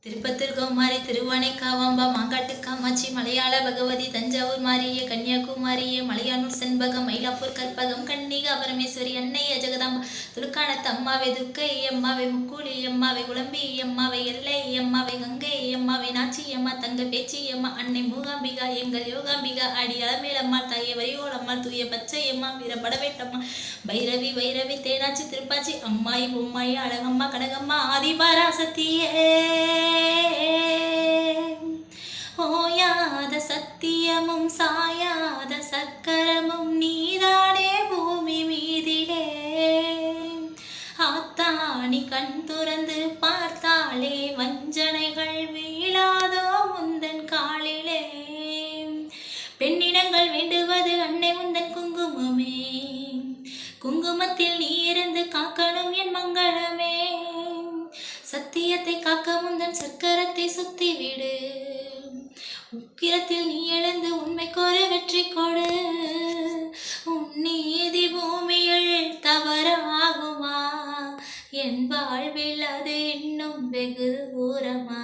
திருப்பத்தூர் கௌமாரி திருவானைக்காவாம்பா மாங்காட்டு காமாட்சி மலையாள பகவதி தஞ்சாவூர் மாரிய கன்னியாகுமாரிய மலையானூர் செண்பகம் மயிலாப்பூர் கற்பகம் கன்னிகா பரமேஸ்வரி அன்னை ஜெகதாம்பா துலுக்கானத்து அம்மாவை துர்க்கை அம்மாவை முக்கூலி அம்மாவை குழம்பி அம்மாவை எல்லை அம்மாவை கங்கை அம்மாவை நாச்சி அம்மா தங்க பேச்சி அம்மா அன்னை மூகாம்பிகா எங்கள் யோகாம்பிகா அடி அலமேலம்மா தாயை வரியோலம்மா தூய பச்சை அம்மா வீர படவேட்டம்மா பைரவி வைரவி தேனாச்சி திருப்பாச்சி அம்மாயி பொம்மாயி அழகம்மா கனகம்மா ஆதிபராசக்தியே ஓயாத சத்தியமும் சாயாத சக்கரமும் நீதானே பூமி மீதிலே ஆத்தாணி கண் துறந்து பார்த்தாலே வஞ்சனைகள் வீழாதோ முந்தன் காலிலே பெண்ணினங்கள் வேண்டுவது அன்னை முந்தன் குங்குமமே குங்குமத்தில் நீ இருந்து காக்கணும் என் மங்களமே சத்தியத்தை காக்க முந்தன் சக்கரத்தை சுத்தி விடு உக்கிரத்தில் நீ எழுந்து உண்மைக்கொரு வெற்றி கொடு உன் நீதி பூமியில் தவறாகுமா என் வாழ்வில் அது இன்னும் வெகு தூரமா.